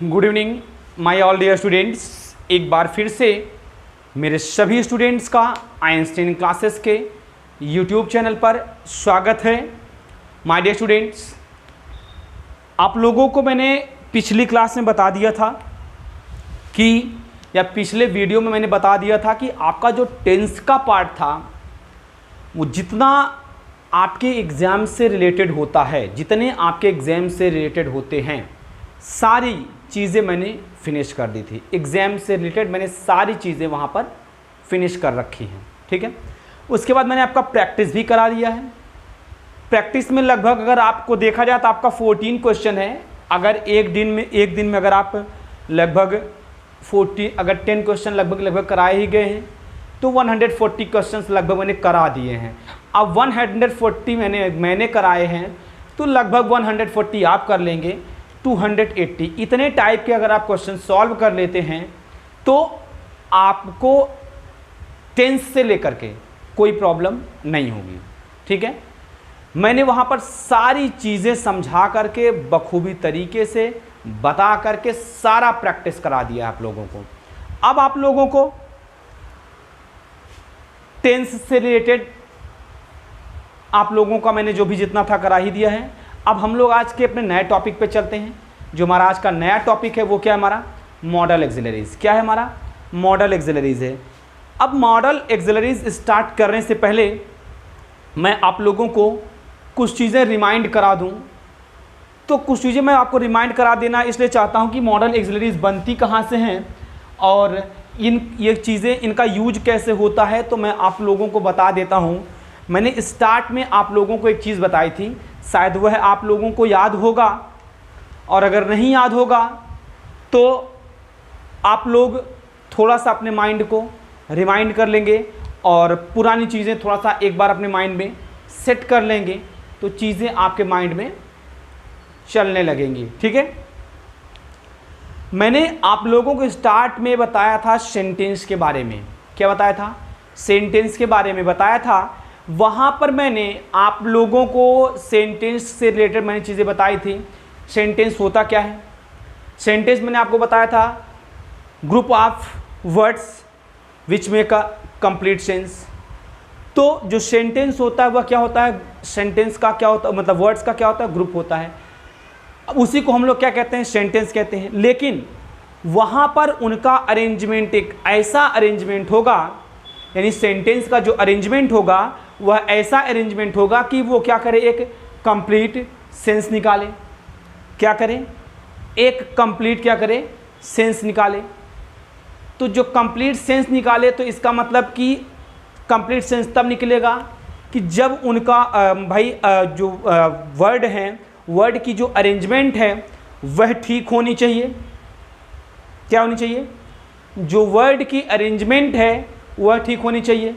Good evening my all dear students. एक बार फिर से मेरे सभी स्टूडेंट्स का आइंस्टीन क्लासेस के यूट्यूब चैनल पर स्वागत है। माय डियर स्टूडेंट्स, आप लोगों को मैंने पिछली क्लास में बता दिया था कि या पिछले वीडियो में मैंने बता दिया था कि आपका जो टेंस का पार्ट था वो जितना आपके एग्ज़ाम से रिलेटेड होता है, जितने आपके एग्ज़ाम से रिलेटेड होते हैं, सारी चीज़ें मैंने फिनिश कर दी थी। एग्ज़ाम से रिलेटेड मैंने सारी चीज़ें वहाँ पर फिनिश कर रखी हैं। ठीक है, उसके बाद मैंने आपका प्रैक्टिस भी करा दिया है। प्रैक्टिस में लगभग अगर आपको देखा जाए तो आपका 14 क्वेश्चन है। अगर एक दिन में अगर आप लगभग 10 क्वेश्चन लगभग कराए ही गए हैं तो 140 क्वेश्चंस लगभग मैंने करा दिए हैं। अब 140 मैंने कराए हैं तो लगभग 140 आप कर लेंगे, 280 इतने टाइप के अगर आप क्वेश्चन सॉल्व कर लेते हैं तो आपको टेंस से लेकर के कोई प्रॉब्लम नहीं होगी। ठीक है, मैंने वहाँ पर सारी चीज़ें समझा करके बखूबी तरीके से बता करके सारा प्रैक्टिस करा दिया आप लोगों को। अब आप लोगों को टेंस से रिलेटेड आप लोगों का मैंने जो भी जितना था करा ही दिया है। अब हम लोग आज के अपने नए टॉपिक पे चलते हैं। जो हमारा आज का नया टॉपिक है वो क्या है हमारा? Model auxiliaries. क्या है हमारा? मॉडल एक्सिलरीज है। अब मॉडल एक्सिलरीज स्टार्ट करने से पहले मैं आप लोगों को कुछ चीज़ें रिमाइंड करा दूं। तो कुछ चीज़ें मैं आपको रिमाइंड करा देना इसलिए चाहता हूं कि मॉडल एक्सिलरीज बनती कहाँ से हैं और ये चीज़ें इनका यूज कैसे होता है, तो मैं आप लोगों को बता देता हूं। मैंने स्टार्ट में आप लोगों को एक चीज़ बताई थी, शायद वह आप लोगों को याद होगा, और अगर नहीं याद होगा तो आप लोग थोड़ा सा अपने माइंड को रिमाइंड कर लेंगे और पुरानी चीज़ें थोड़ा सा एक बार अपने माइंड में सेट कर लेंगे तो चीज़ें आपके माइंड में चलने लगेंगी। ठीक है, मैंने आप लोगों को स्टार्ट में बताया था सेंटेंस के बारे में। क्या बताया था? सेंटेंस के बारे में बताया था। वहाँ पर मैंने आप लोगों को सेंटेंस से रिलेटेड मैंने चीज़ें बताई थी। सेंटेंस होता क्या है? सेंटेंस मैंने आपको बताया था group of words which make a complete sense. तो जो सेंटेंस होता है वह क्या होता है? सेंटेंस का क्या होता है, मतलब वर्ड्स का क्या होता है? ग्रुप होता है। उसी को हम लोग क्या कहते हैं? सेंटेंस कहते हैं। लेकिन वहाँ पर उनका अरेंजमेंट एक ऐसा अरेंजमेंट होगा, यानी सेंटेंस का जो अरेंजमेंट होगा वह ऐसा अरेंजमेंट होगा कि वो क्या करे? एक कंप्लीट सेंस निकाले। क्या करें? एक कंप्लीट क्या करे? सेंस निकाले। तो जो कंप्लीट सेंस निकाले तो इसका मतलब कि कंप्लीट सेंस तब निकलेगा कि जब उनका जो वर्ड हैं, वर्ड की जो अरेंजमेंट है वह ठीक होनी चाहिए। क्या होनी चाहिए? जो वर्ड की अरेंजमेंट है वह ठीक होनी चाहिए।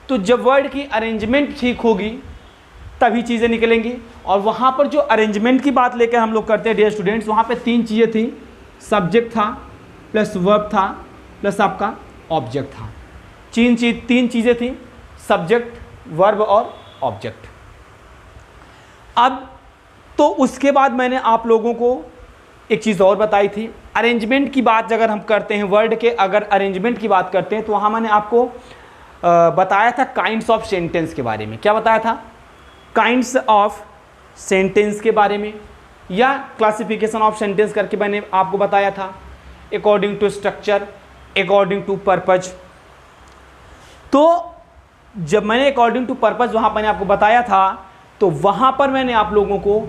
तो जब वर्ड की अरेंजमेंट ठीक होगी तभी चीज़ें निकलेंगी। और वहाँ पर जो अरेंजमेंट की बात लेकर हम लोग करते हैं डियर स्टूडेंट्स, वहाँ पे 3 चीज़ें थी। सब्जेक्ट था प्लस वर्ब था प्लस आपका ऑब्जेक्ट था। 3 चीज़ें थी, सब्जेक्ट, वर्ब और ऑब्जेक्ट। अब तो उसके बाद मैंने आप लोगों को एक चीज़ और बताई थी। अरेंजमेंट की बात अगर हम करते हैं, वर्ड के अगर अरेंजमेंट की बात करते हैं तो वहाँ मैंने आपको बताया था काइंड्स ऑफ सेंटेंस के बारे में। क्या बताया था? काइंड्स ऑफ सेंटेंस के बारे में, या क्लासिफिकेशन ऑफ सेंटेंस करके मैंने आपको बताया था। According to structure, according to purpose. तो जब मैंने अकॉर्डिंग टू पर्पज वहाँ मैंने आपको बताया था तो वहाँ पर मैंने आप लोगों को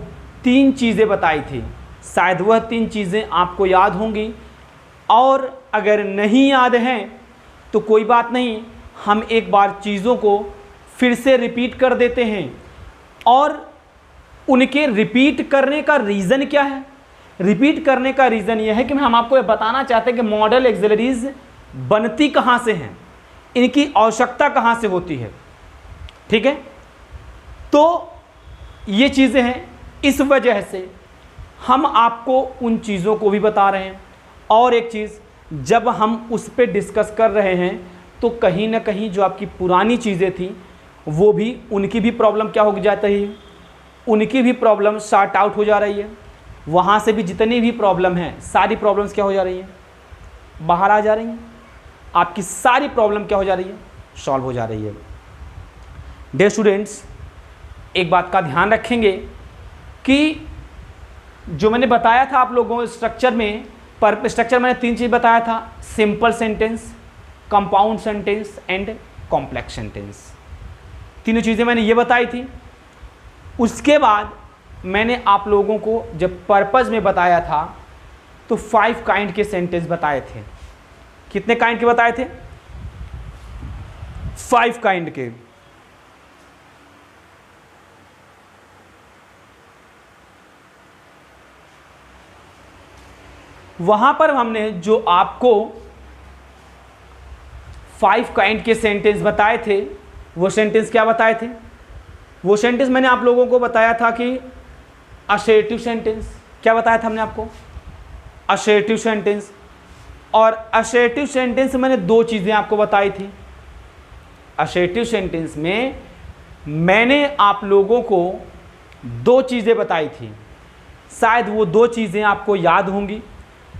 3 चीज़ें बताई थी। शायद वह 3 चीज़ें आपको याद होंगी, और अगर नहीं याद हैं तो कोई बात नहीं, हम एक बार चीज़ों को फिर से रिपीट कर देते हैं। और उनके रिपीट करने का रीज़न क्या है? रिपीट करने का रीज़न यह है कि हम आपको ये बताना चाहते हैं कि मॉडल एक्सिलरीज बनती कहाँ से हैं, इनकी आवश्यकता कहाँ से होती है। ठीक है, तो ये चीज़ें हैं, इस वजह से हम आपको उन चीज़ों को भी बता रहे हैं। और एक चीज़, जब हम उस पर डिस्कस कर रहे हैं तो कहीं ना कहीं जो आपकी पुरानी चीज़ें थी वो भी, उनकी भी प्रॉब्लम क्या हो जाती है? उनकी भी प्रॉब्लम सॉर्ट आउट हो जा रही है। वहाँ से भी जितनी भी प्रॉब्लम है सारी प्रॉब्लम्स क्या हो जा रही हैं, बाहर आ जा रही हैं। आपकी सारी प्रॉब्लम क्या हो जा रही है, सॉल्व हो जा रही है। डियर स्टूडेंट्स, एक बात का ध्यान रखेंगे कि जो मैंने बताया था आप लोगों को स्ट्रक्चर में, पर स्ट्रक्चर मैंने 3 चीज़ बताया था, simple sentence, compound sentence and complex sentence. तीनों चीज़ें मैंने ये बताई थी। उसके बाद मैंने आप लोगों को जब पर्पस में बताया था तो 5 काइंड के सेंटेंस बताए थे। कितने काइंड के बताए थे, 5 काइंड के। वहां पर हमने जो आपको 5 काइंड के सेंटेंस बताए थे, वो सेंटेंस क्या बताए थे, वो सेंटेंस मैंने आप लोगों को बताया था कि असर्टिव सेंटेंस, क्या बताया था हमने आपको, असर्टिव सेंटेंस। और असर्टिव सेंटेंस में मैंने 2 चीज़ें आपको बताई थी। असर्टिव सेंटेंस में मैंने आप लोगों को 2 चीज़ें बताई थी। शायद वो 2 चीज़ें आपको याद होंगी,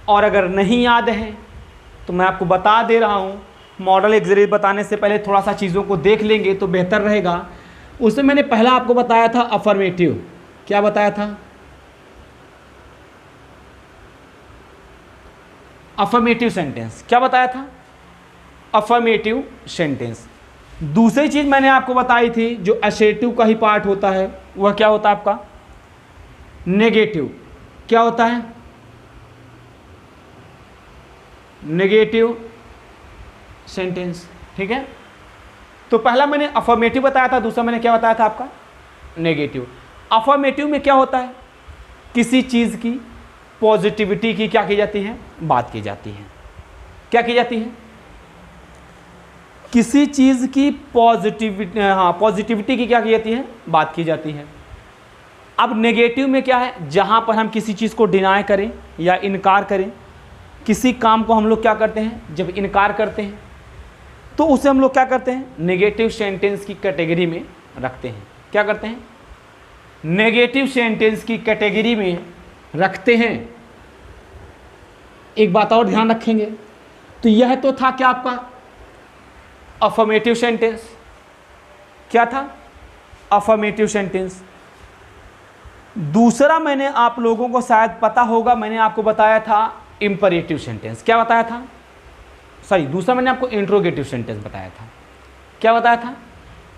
और अगर नहीं याद हैं तो मैं आपको बता दे रहा हूँ, मॉडल एग्जाम्पल बताने से पहले थोड़ा सा चीज़ों को देख लेंगे तो बेहतर रहेगा। उसमें मैंने पहला आपको बताया था अफर्मेटिव। क्या बताया था, अफर्मेटिव सेंटेंस। क्या बताया था, अफर्मेटिव सेंटेंस। दूसरी चीज़ मैंने आपको बताई थी जो असर्टिव का ही पार्ट होता है, वह क्या होता है आपका, नेगेटिव। क्या होता है, नेगेटिव सेंटेंस। ठीक है, तो पहला मैंने अफर्मेटिव बताया था, दूसरा मैंने क्या बताया था आपका, नेगेटिव। अफर्मेटिव में क्या होता है, किसी चीज़ की पॉजिटिविटी की क्या की जाती है, बात की जाती है। क्या की जाती है, किसी चीज़ की पॉजिटिविटी, पॉजिटिविटी की क्या की जाती है, बात की जाती है। अब नेगेटिव में क्या है, जहाँ पर हम किसी चीज़ को डिनाई करें या इनकार करें, किसी काम को हम लोग क्या करते हैं, जब इनकार करते हैं तो उसे हम लोग क्या करते हैं, नेगेटिव सेंटेंस की कैटेगरी में रखते हैं। क्या करते हैं, नेगेटिव सेंटेंस की कैटेगरी में रखते हैं। एक बात और ध्यान रखेंगे, तो यह तो था क्या आपका अफर्मेटिव सेंटेंस। क्या था, अफर्मेटिव सेंटेंस। दूसरा मैंने आप लोगों को शायद पता होगा, मैंने आपको बताया था इंपरेटिव सेंटेंस। क्या बताया था, सॉरी, दूसरा मैंने आपको इंट्रोगेटिव सेंटेंस बताया था। क्या बताया था,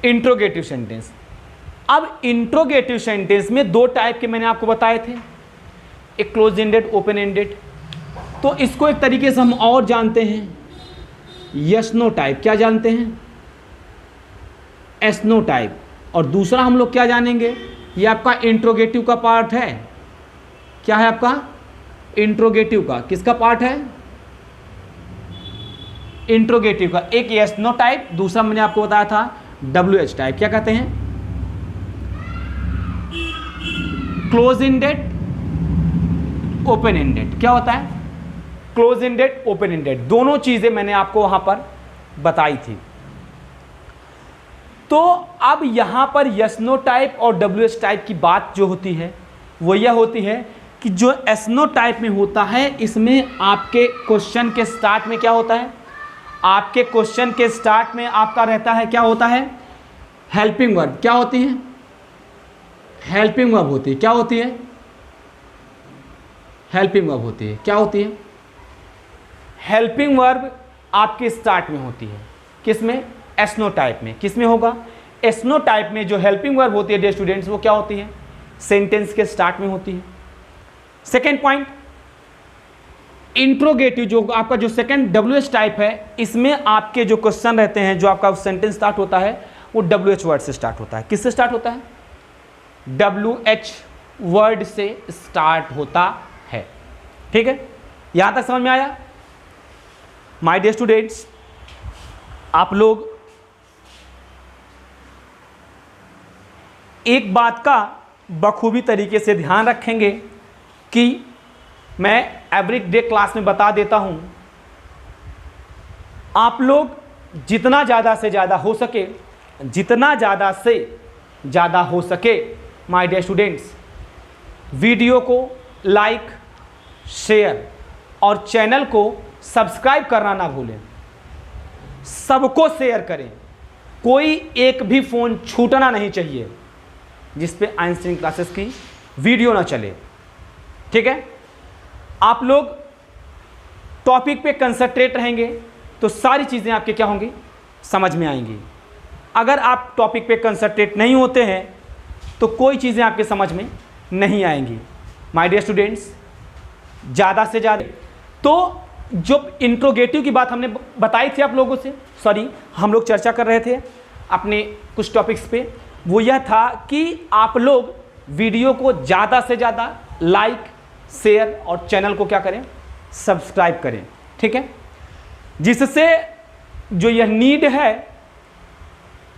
इंट्रोगेटिव सेंटेंस। अब इंट्रोगेटिव सेंटेंस में 2 टाइप के मैंने आपको बताए थे, एक क्लोज एंडेड, ओपन एंडेड। तो इसको एक तरीके से हम और जानते हैं, यस नो टाइप। क्या जानते हैं, एस नो टाइप। और दूसरा हम लोग क्या जानेंगे, ये आपका इंट्रोगेटिव का पार्ट है। क्या है आपका, इंट्रोगेटिव का, किसका पार्ट है, इंट्रोगेटिव का। एक यस नो टाइप, दूसरा मैंने आपको बताया था WH टाइप। क्या कहते हैं, क्लोज एंडेड, ओपन एंडेड। क्या होता है, क्लोज एंडेड, ओपन एंडेड। दोनों चीजें मैंने आपको वहां पर बताई थी। तो अब यहां पर यस नो टाइप और WH टाइप की बात जो होती है वो यह होती है कि जो एस नो टाइप में होता है, इसमें आपके क्वेश्चन के स्टार्ट में क्या होता है, आपके क्वेश्चन के स्टार्ट में आपका रहता है, क्या होता है, हेल्पिंग वर्ब। क्या होती है, हेल्पिंग वर्ब होती है। क्या होती है, हेल्पिंग वर्ब होती है। क्या होती है, हेल्पिंग वर्ब आपके स्टार्ट में होती है। किसमें, एस नो टाइप में। किसमें होगा, एस नो टाइप में जो हेल्पिंग वर्ब होती है डियर स्टूडेंट्स, वो क्या होती है, सेंटेंस के स्टार्ट में होती है। सेकेंड पॉइंट, इंट्रोगेटिव जो आपका जो सेकंड WH टाइप है, इसमें आपके जो क्वेश्चन रहते हैं, जो आपका सेंटेंस स्टार्ट होता है वो WH वर्ड से स्टार्ट होता है। किससे स्टार्ट होता है, WH वर्ड से स्टार्ट होता है। ठीक है, यहां तक समझ में आया। माय डियर स्टूडेंट्स, आप लोग एक बात का बखूबी तरीके से ध्यान रखेंगे कि मैं एवरी डे क्लास में बता देता हूं, आप लोग जितना ज़्यादा से ज़्यादा हो सके, जितना ज़्यादा से ज़्यादा हो सके माय डियर स्टूडेंट्स, वीडियो को लाइक, शेयर और चैनल को सब्सक्राइब करना ना भूलें। सबको शेयर करें, कोई एक भी फ़ोन छूटना नहीं चाहिए जिस पे आइंस्टीन क्लासेस की वीडियो ना चले। ठीक है, आप लोग टॉपिक पे कंसंट्रेट रहेंगे तो सारी चीज़ें आपके क्या होंगी, समझ में आएंगी। अगर आप टॉपिक पे कंसंट्रेट नहीं होते हैं तो कोई चीज़ें आपके समझ में नहीं आएंगी। माय डियर स्टूडेंट्स, ज़्यादा से ज़्यादा तो जो इंट्रोगेटिव की बात हमने बताई थी आप लोगों से, हम लोग चर्चा कर रहे थे अपने कुछ टॉपिक्स पे, वो यह था कि आप लोग वीडियो को ज़्यादा से ज़्यादा लाइक, शेयर और चैनल को क्या करें, सब्सक्राइब करें। ठीक है, जिससे जो यह नीड है,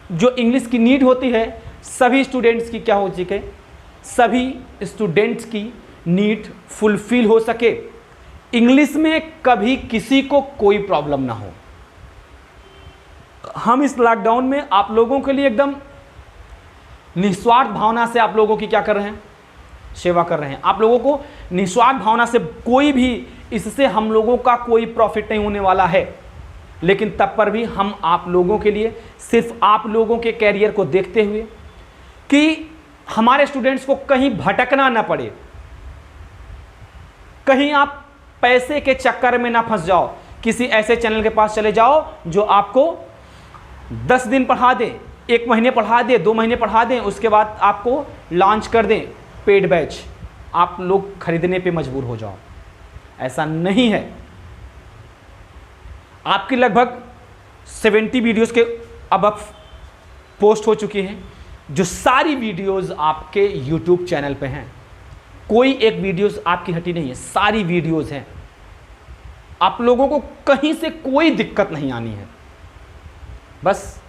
जो इंग्लिश की नीड होती है, सभी स्टूडेंट्स की क्या हो सके, सभी स्टूडेंट्स की नीड फुलफिल हो सके, इंग्लिश में कभी किसी को कोई प्रॉब्लम ना हो। हम इस लॉकडाउन में आप लोगों के लिए एकदम निस्वार्थ भावना से आप लोगों की क्या कर रहे हैं, सेवा कर रहे हैं। आप लोगों को निस्वार्थ भावना से, कोई भी इससे हम लोगों का कोई प्रॉफिट नहीं होने वाला है, लेकिन तब पर भी हम आप लोगों के लिए, सिर्फ आप लोगों के कैरियर को देखते हुए कि हमारे स्टूडेंट्स को कहीं भटकना ना पड़े, कहीं आप पैसे के चक्कर में ना फंस जाओ, किसी ऐसे चैनल के पास चले जाओ जो आपको 10 दिन पढ़ा दे, 1 महीने पढ़ा दे, 2 महीने पढ़ा दें, उसके बाद आपको लॉन्च कर दें पेड बैच, आप लोग खरीदने पे मजबूर हो जाओ। ऐसा नहीं है। आपकी लगभग 70 वीडियोस के अब पोस्ट हो चुकी हैं, जो सारी वीडियोस आपके यूट्यूब चैनल पे हैं। कोई एक वीडियोस आपकी हटी नहीं है, सारी वीडियोस हैं। आप लोगों को कहीं से कोई दिक्कत नहीं आनी है। बस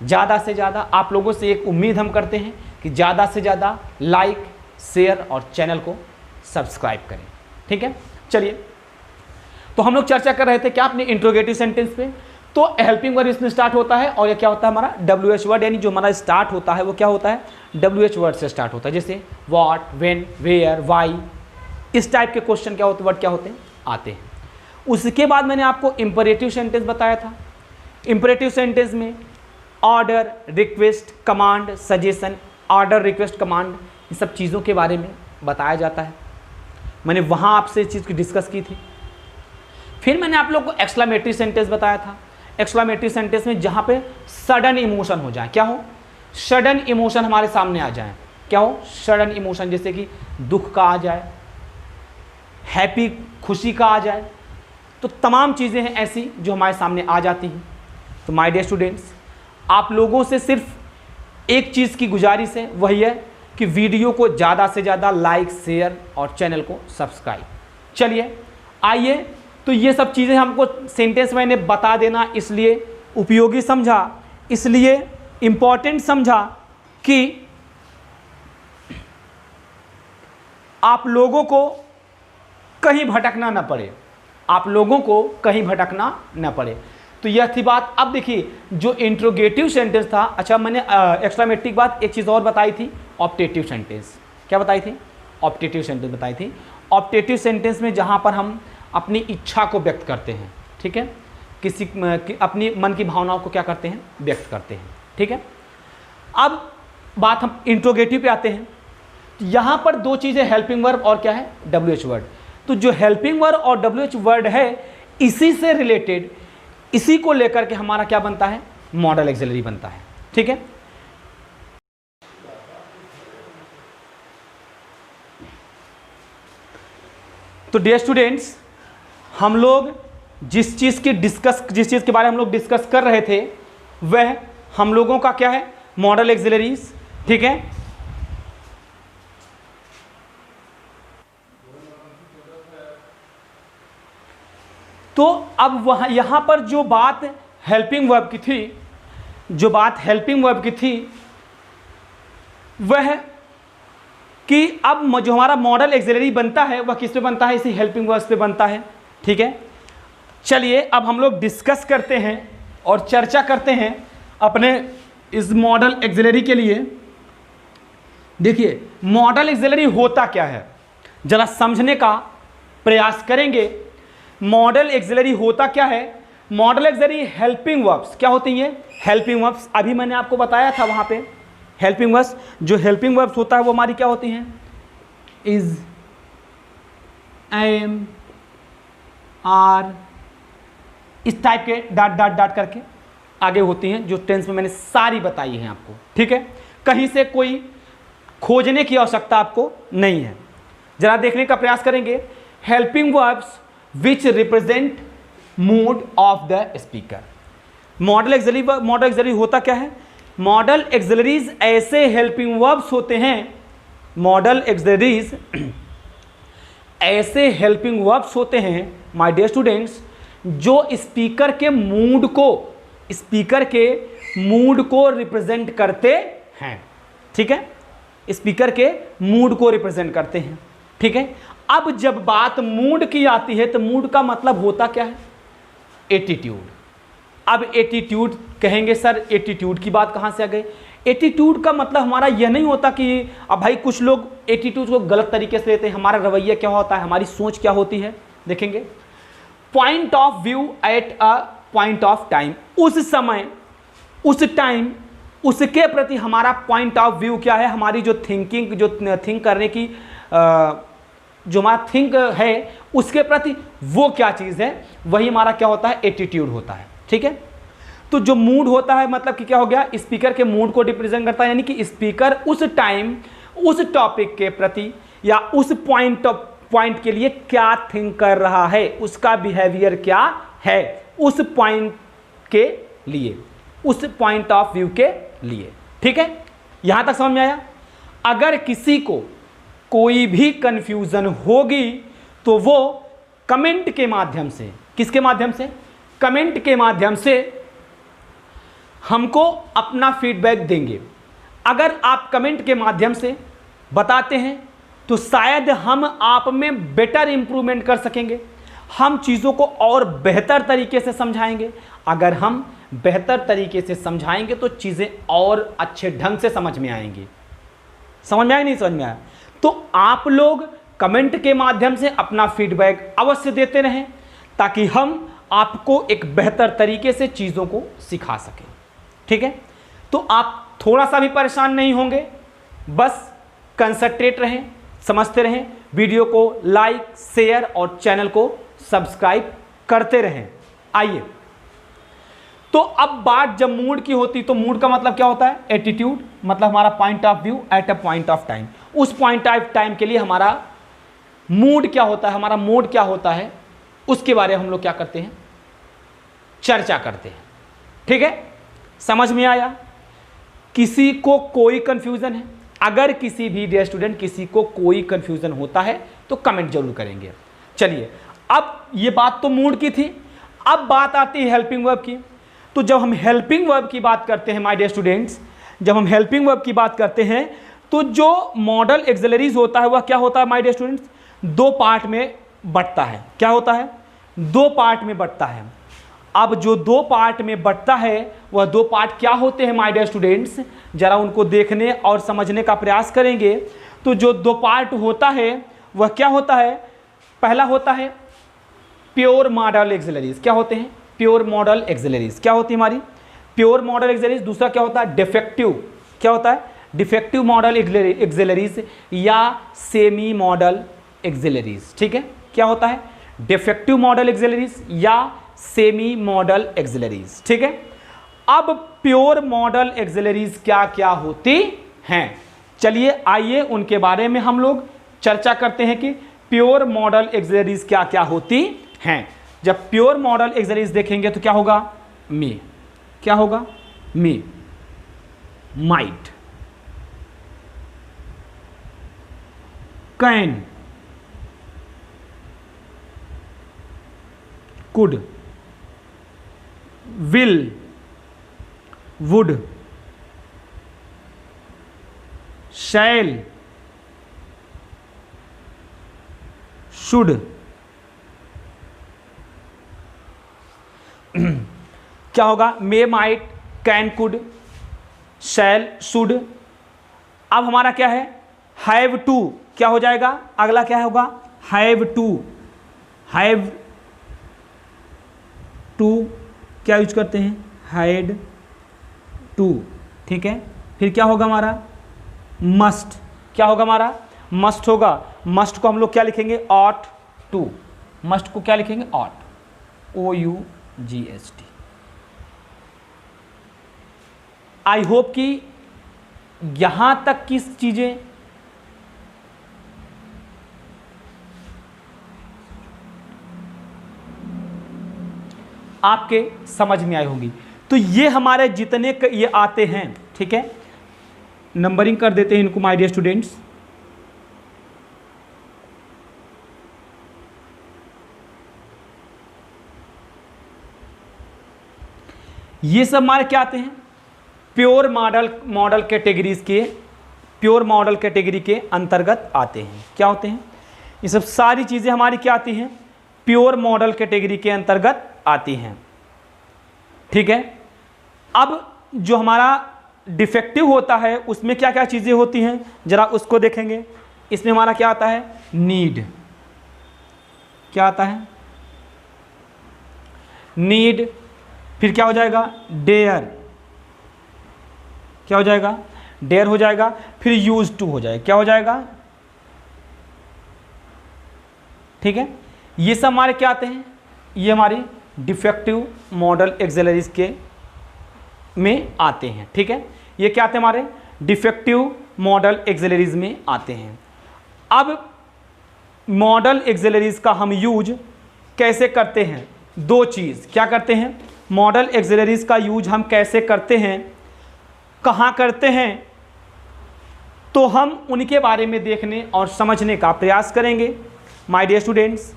ज़्यादा से ज़्यादा आप लोगों से एक उम्मीद हम करते हैं कि ज़्यादा से ज़्यादा लाइक, शेयर और चैनल को सब्सक्राइब करें। ठीक है, चलिए, तो हम लोग चर्चा कर रहे थे क्या अपने इंट्रोगेटिव सेंटेंस पे। तो हेल्पिंग वर्ड इसमें स्टार्ट होता है और ये क्या होता है हमारा WH वर्ड, यानी जो हमारा स्टार्ट होता है वो क्या होता है, WH वर्ड से स्टार्ट होता है। जैसे व्हाट, व्हेन, वेयर, व्हाई, इस टाइप के क्वेश्चन क्या होते, वर्ड क्या होते हैं, आते हैं। उसके बाद मैंने आपको इंपरेटिव सेंटेंस बताया था। इंपरेटिव सेंटेंस में order, request, command, suggestion, order, request, command, इन सब चीज़ों के बारे में बताया जाता है। मैंने वहाँ आपसे इस चीज़ की डिस्कस की थी। फिर मैंने आप लोग को एक्सक्लेमेटरी सेंटेंस बताया था। एक्सक्लेमेटरी सेंटेंस में जहाँ पे सडन इमोशन हो जाए, क्या हो, सडन इमोशन हमारे सामने आ जाए, क्या हो, सडन इमोशन, जैसे कि दुख का आ जाए, हैप्पी, खुशी का आ जाए, तो तमाम चीज़ें हैं ऐसी जो हमारे सामने आ जाती हैं। तो माय डियर स्टूडेंट्स, आप लोगों से सिर्फ एक चीज़ की गुजारिश है, वही है कि वीडियो को ज़्यादा से ज़्यादा लाइक, शेयर और चैनल को सब्सक्राइब। चलिए आइए, तो ये सब चीज़ें हमको सेंटेंस मैंने बता देना इसलिए उपयोगी समझा, इसलिए इम्पॉर्टेंट समझा कि आप लोगों को कहीं भटकना ना पड़े, आप लोगों को कहीं भटकना ना पड़े। तो यह थी बात। अब देखिए, जो इंट्रोगेटिव सेंटेंस था, अच्छा मैंने एक्सक्लेमेटरी के बाद एक चीज़ और बताई थी, ऑप्टेटिव सेंटेंस। क्या बताई थी, ऑप्टेटिव सेंटेंस बताई थी। ऑप्टेटिव सेंटेंस में जहाँ पर हम अपनी इच्छा को व्यक्त करते हैं, ठीक है, अपनी मन की भावनाओं को क्या करते हैं, व्यक्त करते हैं। ठीक है, अब बात हम इंट्रोगेटिव पे आते हैं। यहाँ पर दो चीज़ें, हेल्पिंग वर्ब और क्या है, WH वर्ड। तो जो हेल्पिंग वर्ब और WH वर्ड है, इसी से रिलेटेड, इसी को लेकर के हमारा क्या बनता है, मॉडल एक्सिलरी बनता है। ठीक है, तो डियर स्टूडेंट्स, हम लोग जिस चीज़ के बारे में हम लोग डिस्कस कर रहे थे, वह हम लोगों का क्या है, मॉडल एक्सिलरीज। ठीक है, तो अब वहाँ यहाँ पर जो बात हेल्पिंग वर्ब की थी, जो बात हेल्पिंग वर्ब की थी, वह कि अब जो हमारा मॉडल एक्सिलरी बनता है वह किस पे बनता है, इसी हेल्पिंग वर्ब्स पे बनता है। ठीक है, चलिए अब हम लोग डिस्कस करते हैं और चर्चा करते हैं अपने इस मॉडल एक्सिलरी के लिए। देखिए, मॉडल एक्सिलरी होता क्या है, जरा समझने का प्रयास करेंगे। मॉडल एक्सिलरी होता क्या है? मॉडल एक्सिलरी हेल्पिंग वर्ब्स क्या होती हैं? हेल्पिंग वर्ब्स अभी मैंने आपको बताया था वहाँ पे। हेल्पिंग वर्ब्स, जो हेल्पिंग वर्ब्स होता है वो हमारी क्या होती हैं? इज, एम, आर, इस टाइप के डॉट डॉट डॉट करके आगे होती हैं, जो टेंस में मैंने सारी बताई हैं आपको। ठीक है, कहीं से कोई खोजने की आवश्यकता आपको नहीं है। जरा देखने का प्रयास करेंगे। Helping verbs which represent mood off the speaker. Model axillary होता क्या है? मॉडल एक्सिलरीज ऐसे हेल्पिंग वर्ब्स होते हैं, मॉडल एक्सिलरीज ऐसे हेल्पिंग वर्ब्स होते हैं माय डियर स्टूडेंट्स, जो स्पीकर के मूड को रिप्रेजेंट करते हैं। ठीक है, स्पीकर के मूड को रिप्रेजेंट करते हैं। ठीक है, अब जब बात मूड की आती है तो मूड का मतलब होता क्या है? एटीट्यूड। अब एटीट्यूड कहेंगे, सर एटीट्यूड की बात कहाँ से आ गई? एटीट्यूड का मतलब हमारा यह नहीं होता कि अब भाई कुछ लोग एटीट्यूड को गलत तरीके से लेते हैं। हमारा रवैया क्या होता है, हमारी सोच क्या होती है, देखेंगे। Point of view at a point of time, उस समय, उस टाइम, उसके प्रति हमारा पॉइंट ऑफ व्यू क्या है? हमारी जो थिंकिंग, जो थिंक करने की जो हमारा थिंक है उसके प्रति वो क्या चीज़ है, वही हमारा क्या होता है? एटीट्यूड होता है। ठीक है, तो जो मूड होता है मतलब कि क्या हो गया? स्पीकर के मूड को रिप्रेजेंट करता है, यानी कि स्पीकर उस टाइम उस टॉपिक के प्रति या उस पॉइंट के लिए क्या थिंक कर रहा है, उसका बिहेवियर क्या है उस पॉइंट के लिए, उस पॉइंट ऑफ व्यू के लिए। ठीक है, यहां तक समझ में आया? अगर किसी को कोई भी कंफ्यूजन होगी तो वो कमेंट के माध्यम से, किसके माध्यम से? कमेंट के माध्यम से हमको अपना फीडबैक देंगे। अगर आप कमेंट के माध्यम से बताते हैं तो शायद हम आप में बेटर इंप्रूवमेंट कर सकेंगे, हम चीज़ों को और बेहतर तरीके से समझाएंगे। अगर हम बेहतर तरीके से समझाएंगे तो चीज़ें और अच्छे ढंग से समझ में आएंगी। समझ में आया नहीं समझ में आया? तो आप लोग कमेंट के माध्यम से अपना फीडबैक अवश्य देते रहें ताकि हम आपको एक बेहतर तरीके से चीज़ों को सिखा सकें। ठीक है, तो आप थोड़ा सा भी परेशान नहीं होंगे, बस कंसंट्रेट रहें, समझते रहें, वीडियो को लाइक, शेयर और चैनल को सब्सक्राइब करते रहें। आइए, तो अब बात जब मूड की होती तो मूड का मतलब क्या होता है? एटीट्यूड, मतलब हमारा point of view at a point of time. उस पॉइंट ऑफ टाइम के लिए हमारा मूड क्या होता है, हमारा मोड क्या होता है, उसके बारे में हम लोग क्या करते हैं? चर्चा करते हैं। ठीक है, समझ में आया? किसी को कोई कंफ्यूजन है? अगर किसी भी डियर स्टूडेंट किसी को कोई कंफ्यूजन होता है तो कमेंट जरूर करेंगे। चलिए, अब ये बात तो मूड की थी, अब बात आती है हेल्पिंग वर्ब की। तो जब हम हेल्पिंग वर्ब की बात करते हैं माय डियर स्टूडेंट्स, जब हम हेल्पिंग वर्ब की बात करते हैं तो जो मॉडल एक्सिलरीज होता है वह क्या होता है माय डियर स्टूडेंट्स? दो पार्ट में बंटता है। क्या होता है? दो पार्ट में बंटता है। अब जो दो पार्ट में बंटता है वह दो पार्ट क्या होते हैं माय डियर स्टूडेंट्स? जरा उनको देखने और समझने का प्रयास करेंगे। तो जो दो पार्ट होता है वह क्या होता है? पहला होता है प्योर मॉडल एक्सिलरीज। क्या होते हैं? Pure model auxiliaries. क्या होती है हमारी? Pure model auxiliaries. दूसरा क्या होता है? डिफेक्टिव। क्या होता है? डिफेक्टिव मॉडल एक्सिलरीज या सेमी मॉडल एक्सिलरीज। ठीक है, क्या होता है? डिफेक्टिव मॉडल एक्सिलरीज या सेमी मॉडल एक्सिलरीज। ठीक है, अब प्योर मॉडल एक्सिलरीज क्या क्या होती हैं? चलिए आइए उनके बारे में हम लोग चर्चा करते हैं कि प्योर मॉडल एक्सिलरीज क्या क्या होती हैं। जब प्योर मॉडल एक्सिलरीज देखेंगे तो क्या होगा? मे। क्या होगा? May, might, can, could, will, would, shall, should. क्या होगा? May, might, can, could, shall, should. अब हमारा क्या है? Have to. क्या हो जाएगा, अगला क्या होगा, हैव टू क्या यूज करते हैं, हैड टू, ठीक है। फिर क्या होगा हमारा, मस्ट, क्या होगा हमारा, मस्ट होगा। मस्ट को हम लोग क्या लिखेंगे, ऑट टू, मस्ट को क्या लिखेंगे, ऑट, OUGHT। आई होप कि यहां तक की चीजें आपके समझ में आई होंगी। तो ये हमारे जितने ये आते हैं, ठीक है, नंबरिंग कर देते हैं इनको माय डियर स्टूडेंट्स। ये सब हमारे क्या आते हैं, प्योर मॉडल कैटेगरीज के, प्योर मॉडल कैटेगरी के अंतर्गत आते हैं। क्या होते हैं ये सब सारी चीज़ें हमारी, क्या आती हैं, प्योर मॉडल कैटेगरी के अंतर्गत आती हैं, ठीक है। अब जो हमारा डिफेक्टिव होता है उसमें क्या क्या चीज़ें होती हैं, जरा उसको देखेंगे। इसमें हमारा क्या आता है, नीड, क्या आता है, नीड। फिर क्या हो जाएगा, डेयर, क्या हो जाएगा, डेयर हो जाएगा। फिर यूज टू हो जाएगा, क्या हो जाएगा, ठीक है। ये सब हमारे क्या आते हैं, ये हमारी डिफेक्टिव मॉडल एक्सिलरीज के में आते हैं, ठीक है। ये क्या आते हैं, हमारे डिफेक्टिव मॉडल एक्सिलरीज में आते हैं। अब मॉडल एक्सिलरीज का हम यूज कैसे करते हैं, दो चीज़, क्या करते हैं, मॉडल एक्सिलरीज का यूज हम कैसे करते हैं, कहाँ करते हैं, तो हम उनके बारे में देखने और समझने का प्रयास करेंगे। माय डियर स्टूडेंट्स,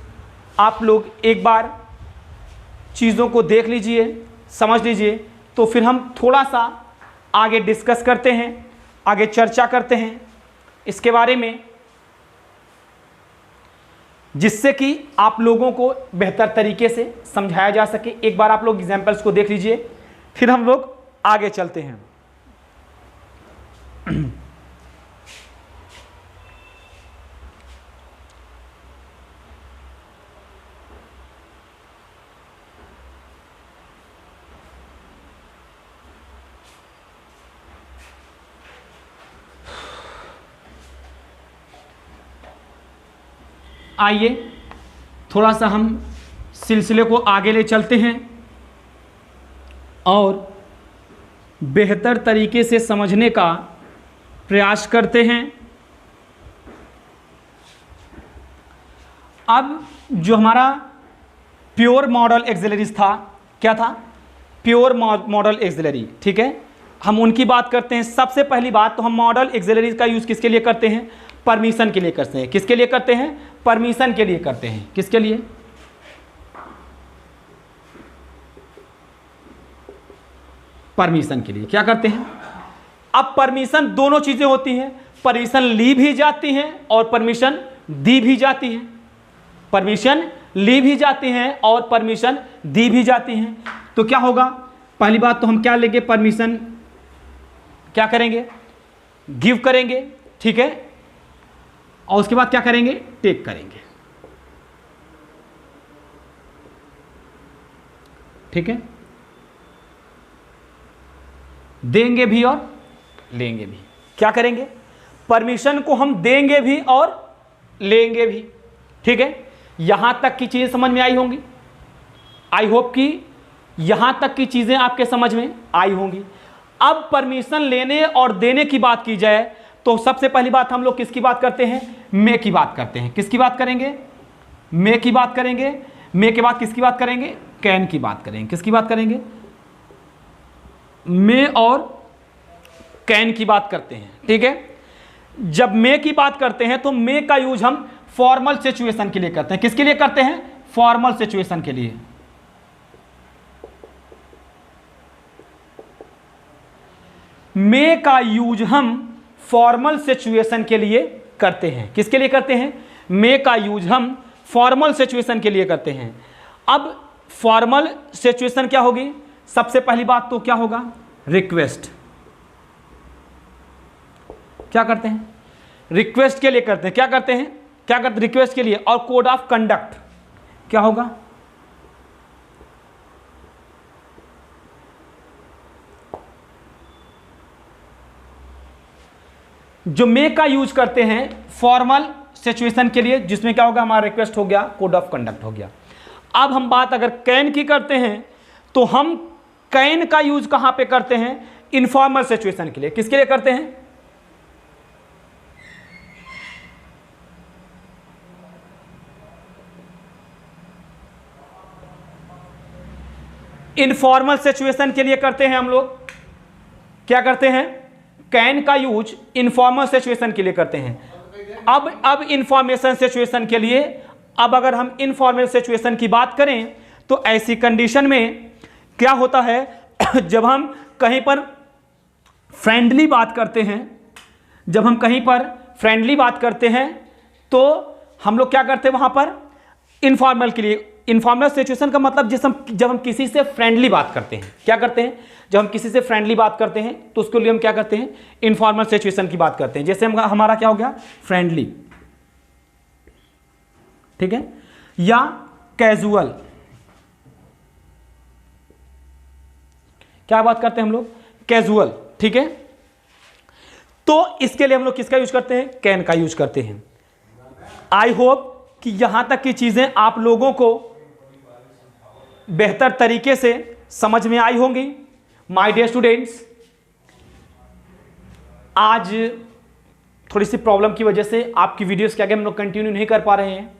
आप लोग एक बार चीज़ों को देख लीजिए, समझ लीजिए, तो फिर हम थोड़ा सा आगे डिस्कस करते हैं, आगे चर्चा करते हैं इसके बारे में, जिससे कि आप लोगों को बेहतर तरीके से समझाया जा सके। एक बार आप लोग एग्जाम्पल्स को देख लीजिए, फिर हम लोग आगे चलते हैं। आइए थोड़ा सा हम सिलसिले को आगे ले चलते हैं और बेहतर तरीके से समझने का प्रयास करते हैं। अब जो हमारा प्योर मॉडल एक्सिलरीज था, क्या था, प्योर मॉडल एक्सिलरी, ठीक है, हम उनकी बात करते हैं। सबसे पहली बात तो हम मॉडल एक्सिलरीज का यूज़ किसके लिए करते हैं, परमिशन के लिए करते हैं। किसके लिए करते हैं, परमिशन के लिए करते हैं। किसके लिए, परमिशन के लिए क्या करते हैं। अब परमिशन दोनों चीजें होती हैं, परमिशन ली भी जाती हैं और परमिशन दी भी जाती हैं। परमिशन ली भी जाती हैं और परमिशन दी भी जाती हैं। तो क्या होगा, पहली बात तो हम क्या लेंगे, परमिशन क्या करेंगे, गिव करेंगे, ठीक है, और उसके बाद क्या करेंगे, टेक करेंगे, ठीक है। देंगे भी और लेंगे भी। क्या करेंगे, परमिशन को हम देंगे भी और लेंगे भी, ठीक है। यहां तक की चीजें समझ में आई होंगी। आई होप कि यहां तक की चीजें आपके समझ में आई होंगी। अब परमिशन लेने और देने की बात की जाए तो सबसे पहली बात हम लोग किसकी बात करते हैं, मे की बात करते हैं। किसकी बात करेंगे, मे की बात करेंगे। मे के बाद किसकी बात करेंगे, कैन की बात करेंगे। किसकी बात करेंगे, मे और कैन की बात करते हैं, ठीक है। जब मे की बात करते हैं तो मे का यूज हम फॉर्मल सिचुएशन के लिए करते हैं। किसके लिए करते हैं, फॉर्मल सिचुएशन के लिए। मे का यूज हम फॉर्मल सिचुएशन के लिए करते हैं। किसके लिए करते हैं, मे का यूज हम फॉर्मल सिचुएशन के लिए करते हैं। अब फॉर्मल सिचुएशन क्या होगी, सबसे पहली बात तो क्या होगा, रिक्वेस्ट। क्या करते हैं, रिक्वेस्ट के लिए करते हैं, क्या करते हैं, क्या करते हैं, रिक्वेस्ट के लिए। और कोड ऑफ कंडक्ट क्या होगा, जो मे का यूज करते हैं फॉर्मल सिचुएशन के लिए, जिसमें क्या होगा, हमारा रिक्वेस्ट हो गया, कोड ऑफ कंडक्ट हो गया। अब हम बात अगर कैन की करते हैं तो हम कैन का यूज कहां पे करते हैं, इनफॉर्मल सिचुएशन के लिए। किसके लिए करते हैं, इनफॉर्मल सिचुएशन के लिए करते हैं हम लोग। क्या करते हैं, कैन का यूज इनफॉर्मल सिचुएशन के लिए करते हैं। अब इंफॉर्मेशन सिचुएशन के लिए, अब अगर हम इनफॉर्मल सिचुएशन की बात करें तो ऐसी कंडीशन में क्या होता है, जब हम कहीं पर फ्रेंडली बात करते हैं, जब हम कहीं पर फ्रेंडली बात करते हैं तो हम लोग क्या करते हैं वहां पर, इनफॉर्मल के लिए। इनफॉर्मल सिचुएशन का मतलब जब हम किसी से फ्रेंडली बात करते हैं, क्या करते हैं, जब हम किसी से फ्रेंडली बात करते हैं तो उसके लिए हम क्या करते हैं, इनफॉर्मल सिचुएशन की बात करते हैं। जैसे हमारा क्या हो गया, फ्रेंडली, ठीक है, या कैजुअल, क्या बात करते हैं हम लोग, कैजुअल, ठीक है। तो इसके लिए हम लोग किसका यूज करते हैं, कैन का यूज करते हैं। आई होप कि यहां तक की चीजें आप लोगों को बेहतर तरीके से समझ में आई होंगी। माय डियर स्टूडेंट्स, आज थोड़ी सी प्रॉब्लम की वजह से आपकी वीडियोस क्या हम लोग कंटिन्यू नहीं कर पा रहे हैं,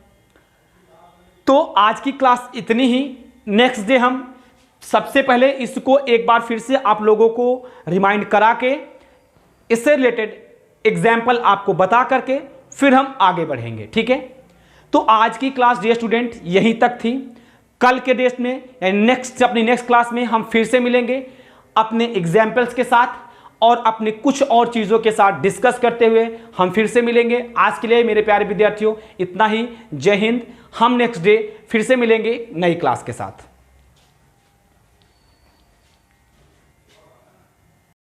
तो आज की क्लास इतनी ही। नेक्स्ट डे हम सबसे पहले इसको एक बार फिर से आप लोगों को रिमाइंड करा के इससे रिलेटेड एग्जाम्पल आपको बता करके फिर हम आगे बढ़ेंगे, ठीक है। तो आज की क्लास डियर स्टूडेंट यहीं तक थी। कल के डेट में अपनी नेक्स्ट क्लास में हम फिर से मिलेंगे अपने एग्जाम्पल्स के साथ और अपने कुछ और चीज़ों के साथ डिस्कस करते हुए हम फिर से मिलेंगे। आज के लिए मेरे प्यारे विद्यार्थियों इतना ही। जय हिंद। हम नेक्स्ट डे फिर से मिलेंगे नई क्लास के साथ।